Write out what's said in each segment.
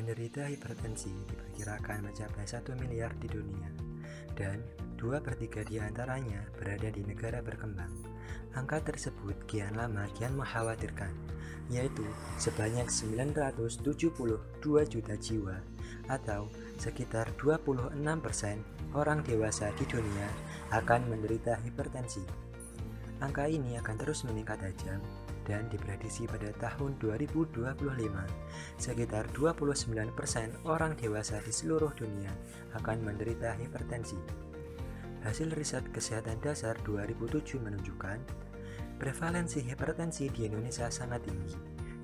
penderita hipertensi diperkirakan mencapai 1 miliar di dunia, dan 2/3 di antaranya berada di negara berkembang. Angka tersebut kian lama kian mengkhawatirkan, yaitu sebanyak 972 juta jiwa atau sekitar 26% orang dewasa di dunia akan menderita hipertensi. Angka ini akan terus meningkat tajam dan diprediksi pada tahun 2025 sekitar 29% orang dewasa di seluruh dunia akan menderita hipertensi. Hasil riset kesehatan dasar 2007 menunjukkan prevalensi hipertensi di Indonesia sangat tinggi,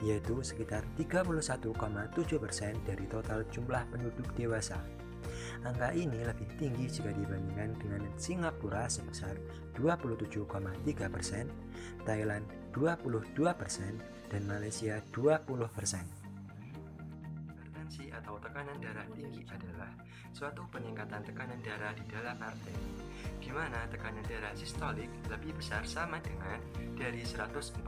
yaitu sekitar 31,7% dari total jumlah penduduk dewasa. Angka ini lebih tinggi jika dibandingkan dengan Singapura sebesar 27,3%, Thailand 22%, dan Malaysia 20%. Hipertensi atau tekanan darah tinggi adalah suatu peningkatan tekanan darah di dalam arteri, di mana tekanan darah sistolik lebih besar sama dengan dari 140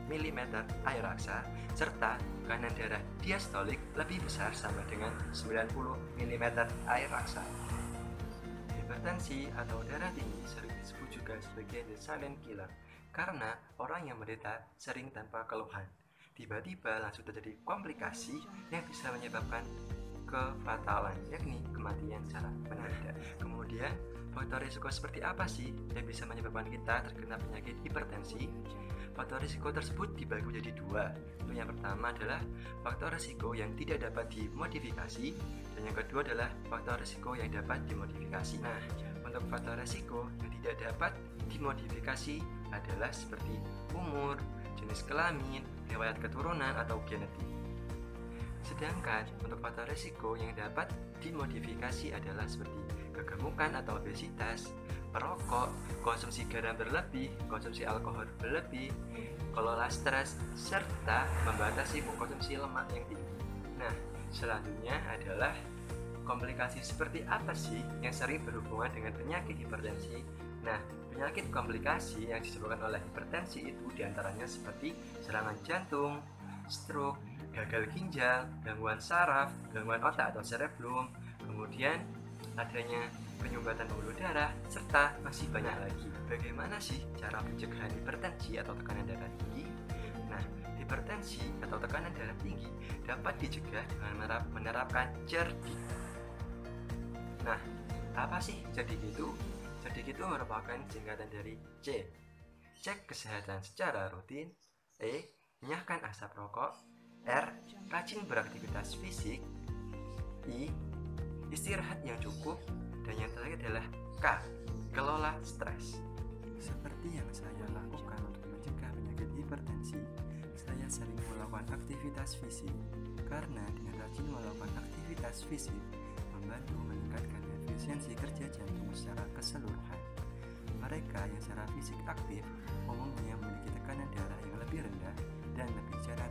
mm air raksa, serta tekanan darah diastolik lebih besar sama dengan 90 mm air raksa. Hipertensi atau darah tinggi sering disebut juga sebagai the silent killer, karena orang yang menderita sering tanpa keluhan. Tiba-tiba langsung terjadi komplikasi yang bisa menyebabkan kefatalan, yakni kematian secara mendadak. Kemudian, faktor risiko seperti apa sih yang bisa menyebabkan kita terkena penyakit hipertensi? Faktor risiko tersebut dibagi menjadi dua. Yang pertama adalah faktor risiko yang tidak dapat dimodifikasi, dan yang kedua adalah faktor risiko yang dapat dimodifikasi. Nah, untuk faktor risiko yang tidak dapat dimodifikasi adalah seperti umur, jenis kelamin, riwayat keturunan, atau genetik. Sedangkan untuk faktor risiko yang dapat dimodifikasi adalah seperti kegemukan atau obesitas, perokok, konsumsi garam berlebih, konsumsi alkohol berlebih, kelola stres, serta membatasi konsumsi lemak yang tinggi. Nah, selanjutnya adalah komplikasi seperti apa sih yang sering berhubungan dengan penyakit hipertensi? Nah, penyakit komplikasi yang disebabkan oleh hipertensi itu diantaranya seperti serangan jantung, stroke, gagal ginjal, gangguan saraf, gangguan otak atau cerebrum, kemudian adanya penyumbatan pembuluh darah, serta masih banyak lagi. Bagaimana sih cara pencegahan hipertensi atau tekanan darah tinggi? Nah, hipertensi atau tekanan darah tinggi dapat dicegah dengan menerapkan cerdik. Nah, apa sih cerdik itu? Cerdik itu merupakan singkatan dari C, cek kesehatan secara rutin, E, enyahkan asap rokok, R, rajin beraktivitas fisik, I, istirahat yang cukup, dan yang terakhir adalah K, kelola stres. Seperti yang saya lakukan untuk mencegah penyakit hipertensi, saya sering melakukan aktivitas fisik, karena dengan rajin melakukan aktivitas fisik membantu meningkatkan efisiensi kerja jantung secara keseluruhan. Mereka yang secara fisik aktif umumnya memiliki tekanan darah yang lebih rendah dan lebih jarang